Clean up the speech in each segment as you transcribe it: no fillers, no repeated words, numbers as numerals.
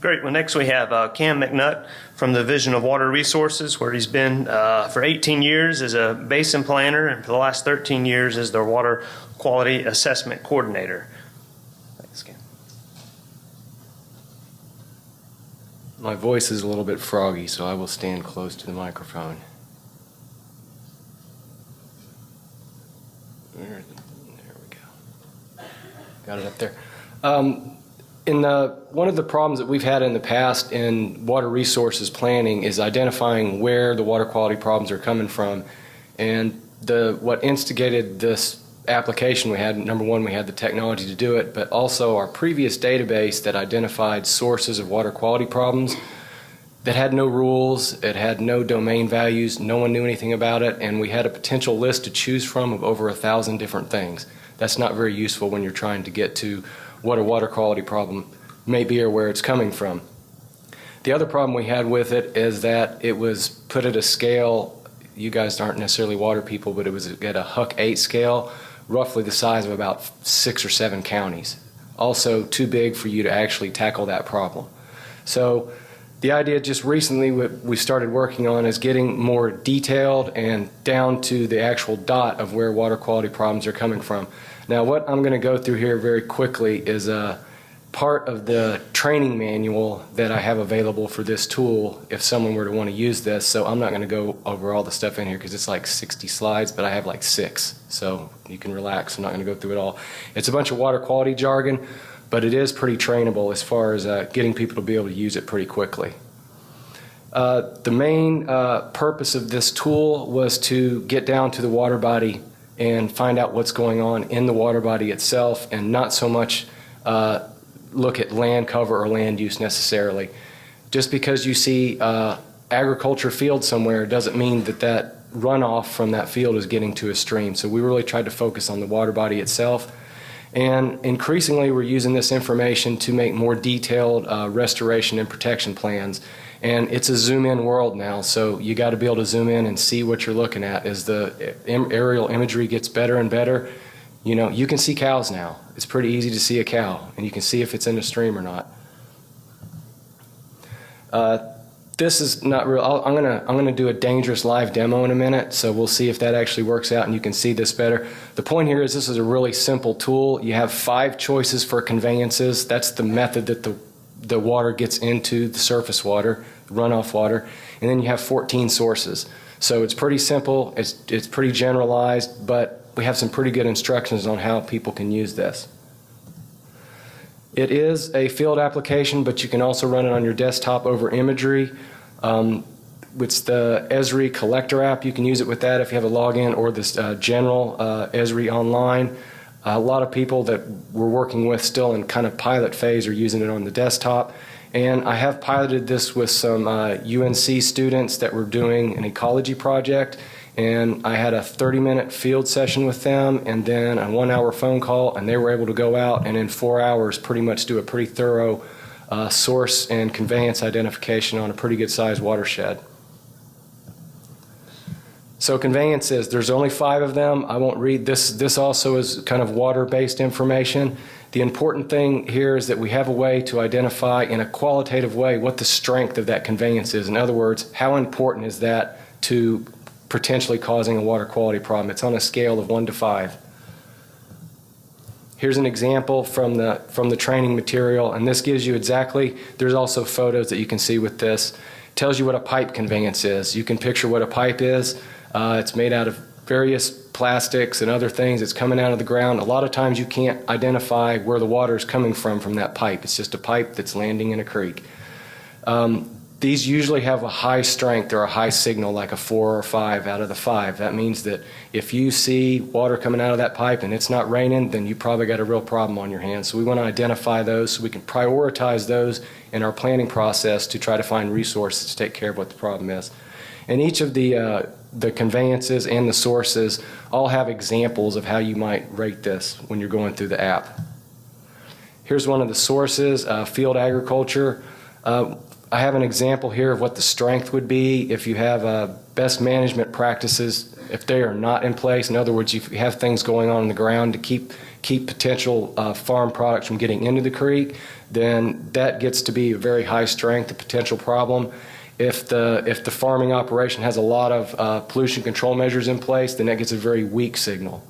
Great. Well, next we have Cam McNutt from the Division of Water Resources, where he's been for 18 years as a basin planner and for the last 13 years as their water quality assessment coordinator. Thanks, Cam. My voice is a little bit froggy, so I will stand close to the microphone. There we go. Got it up there. One of the problems that we've had in the past in water resources planning is identifying where the water quality problems are coming from. And what instigated this application we had, number one, we had the technology to do it, but also our previous database that identified sources of water quality problems that had no rules, it had no domain values, no one knew anything about it, and we had a potential list to choose from of over 1,000 different things. That's not very useful when you're trying to get to what a water quality problem may be or where it's coming from. The other problem we had with it is that it was put at a scale, you guys aren't necessarily water people, but it was at a Huck 8 scale, roughly the size of about 6 or 7 counties. Also too big for you to actually tackle that problem. So the idea just recently we started working on is getting more detailed and down to the actual dot of where water quality problems are coming from. Now what I'm going to go through here very quickly is a part of the training manual that I have available for this tool if someone were to want to use this. So I'm not going to go over all the stuff in here because it's like 60 slides, but I have like 6. So you can relax. I'm not going to go through it all. It's a bunch of water quality jargon, but it is pretty trainable as far as getting people to be able to use it pretty quickly. The main purpose of this tool was to get down to the water body and find out what's going on in the water body itself and not so much look at land cover or land use necessarily. Just because you see agriculture field somewhere doesn't mean that that runoff from that field is getting to a stream. So we really tried to focus on the water body itself. And increasingly we're using this information to make more detailed restoration and protection plans. And it's a zoom in world now, so you got to be able to zoom in and see what you're looking at. As the aerial imagery gets better and better, you know, you can see cows now. It's pretty easy to see a cow, and you can see if it's in a stream or not. This is not real. I'm gonna do a dangerous live demo in a minute, so we'll see if that actually works out and you can see this better. The point here is this is a really simple tool. You have 5 choices for conveyances. That's the method that the water gets into the surface water, runoff water, and then you have 14 sources. So it's pretty simple, it's pretty generalized, but we have some pretty good instructions on how people can use this. It is a field application, but you can also run it on your desktop over imagery. It's the Esri collector app. You can use it with that if you have a login, or this general Esri online. A lot of people that we're working with still in kind of pilot phase are using it on the desktop. And I have piloted this with some UNC students that were doing an ecology project. And I had a 30-minute field session with them and then a 1-hour phone call, and they were able to go out and in 4 hours pretty much do a pretty thorough source and conveyance identification on a pretty good sized watershed. So conveyances, there's only 5 of them. I won't read this. This also is kind of water-based information. The important thing here is that we have a way to identify in a qualitative way what the strength of that conveyance is. In other words, how important is that to potentially causing a water quality problem. It's on a scale of 1 to 5. Here's an example from the training material, and this gives you exactly, there's also photos that you can see with this. It tells you what a pipe conveyance is. You can picture what a pipe is. It's made out of various plastics and other things. It's coming out of the ground. A lot of times you can't identify where the water is coming from that pipe. It's just a pipe that's landing in a creek. These usually have a high strength or a high signal, like a 4 or 5 out of the 5. That means that if you see water coming out of that pipe and it's not raining, then you probably got a real problem on your hands. So we want to identify those so we can prioritize those in our planning process to try to find resources to take care of what the problem is. And each of the conveyances and the sources all have examples of how you might rate this when you're going through the app. Here's one of the sources, field agriculture. I have an example here of what the strength would be if you have best management practices, if they are not in place. In other words, if you have things going on in the ground to keep potential farm products from getting into the creek, then that gets to be a very high strength, a potential problem. If the farming operation has a lot of pollution control measures in place, then that gets a very weak signal.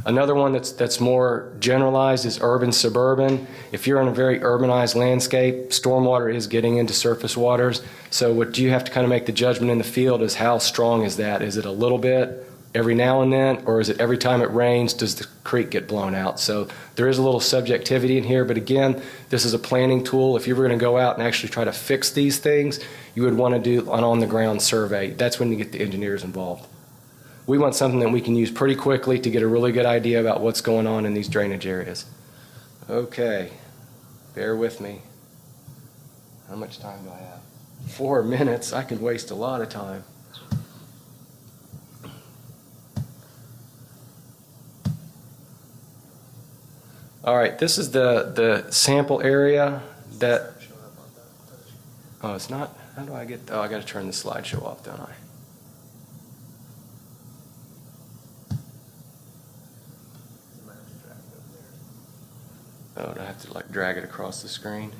Another one that's more generalized is urban-suburban. If you're in a very urbanized landscape, stormwater is getting into surface waters. So what you have to kind of make the judgment in the field is how strong is that? Is it a little bit every now and then, or is it every time it rains, does the creek get blown out? So there is a little subjectivity in here, but again, this is a planning tool. If you were going to go out and actually try to fix these things, you would want to do an on-the-ground survey. That's when you get the engineers involved. We want something that we can use pretty quickly to get a really good idea about what's going on in these drainage areas. Okay, bear with me. How much time do I have? 4 minutes. I could waste a lot of time. All right, this is the sample area that, oh, it's not? How do I get, oh, I got to turn the slideshow off, don't I? Oh, do I have to like drag it across the screen?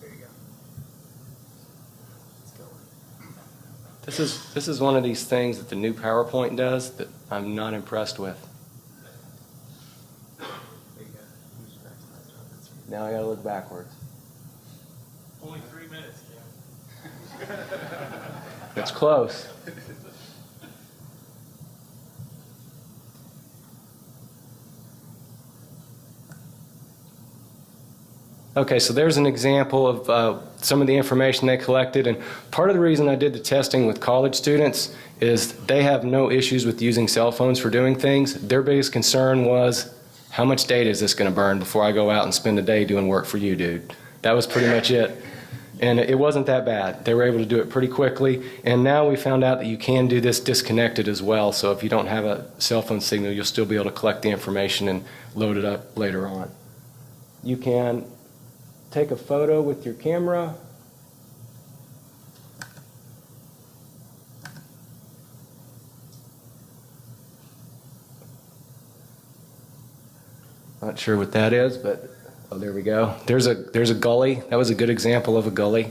There you go. It's going. This is one of these things that the new PowerPoint does that I'm not impressed with. There you go. Now I gotta look backwards. Only 3 minutes, Cam. It's close. Okay, so there's an example of some of the information they collected, and part of the reason I did the testing with college students is they have no issues with using cell phones for doing things. Their biggest concern was, how much data is this going to burn before I go out and spend a day doing work for you, dude? That was pretty much it. And it wasn't that bad. They were able to do it pretty quickly, and now we found out that you can do this disconnected as well, so if you don't have a cell phone signal, you'll still be able to collect the information and load it up later on. You can take a photo with your camera. Not sure what that is, but oh, there we go. There's a gully. That was a good example of a gully.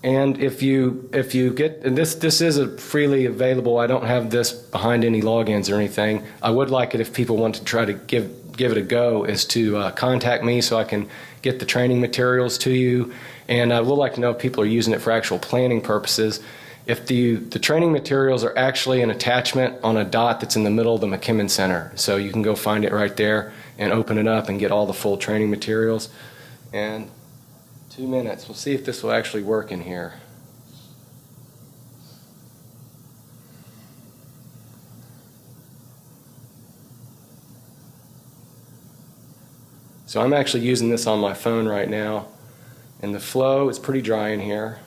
And if you get, and this is a freely available, I don't have this behind any logins or anything. I would like it if people want to try to give it a go, is to contact me so I can get the training materials to you. And I would like to know if people are using it for actual planning purposes. If the training materials are actually an attachment on a dot that's in the middle of the McKimmon Center. So you can go find it right there and open it up and get all the full training materials. And 2 minutes. We'll see if this will actually work in here. So I'm actually using this on my phone right now. And the flow is pretty dry in here.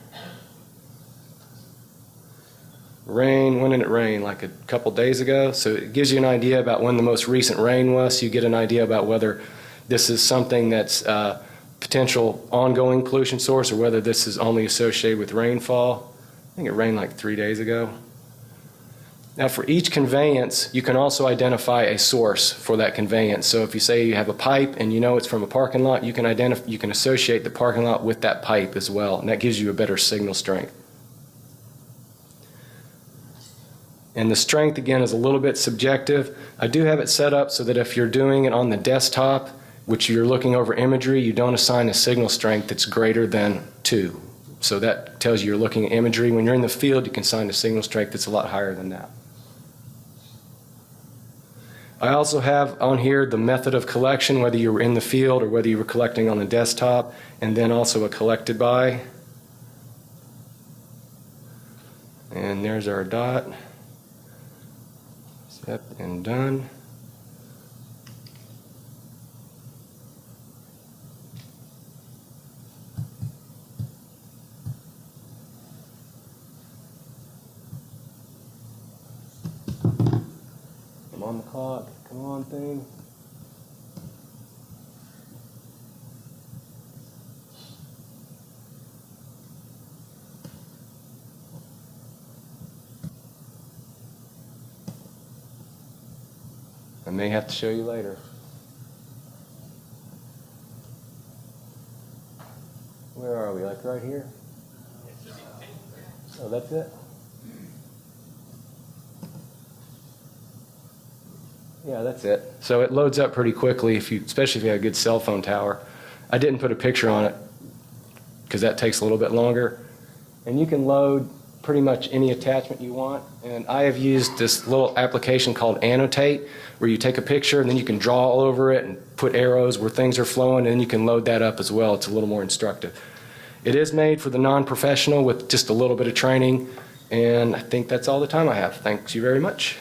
Rain, when did it rain? Like a couple days ago. So it gives you an idea about when the most recent rain was. So you get an idea about whether this is something that's potential ongoing pollution source or whether this is only associated with rainfall. I think it rained like 3 days ago. Now for each conveyance, you can also identify a source for that conveyance. So if you say you have a pipe and you know it's from a parking lot, you can associate the parking lot with that pipe as well, and that gives you a better signal strength. And the strength, again, is a little bit subjective. I do have it set up so that if you're doing it on the desktop, which you're looking over imagery, you don't assign a signal strength that's greater than 2. So that tells you you're looking at imagery. When you're in the field, you can assign a signal strength that's a lot higher than that. I also have on here the method of collection, whether you were in the field or whether you were collecting on the desktop, and then also a collected by. And there's our dot. Set and done. I'm on the clock. Come on, thing. I may have to show you later. Where are we? Like right here? Oh, that's it? Yeah, that's it. So it loads up pretty quickly, especially if you have a good cell phone tower. I didn't put a picture on it because that takes a little bit longer. And you can load pretty much any attachment you want. And I have used this little application called Annotate, where you take a picture and then you can draw all over it and put arrows where things are flowing, and then you can load that up as well. It's a little more instructive. It is made for the non-professional with just a little bit of training, and I think that's all the time I have. Thanks you very much.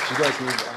You guys need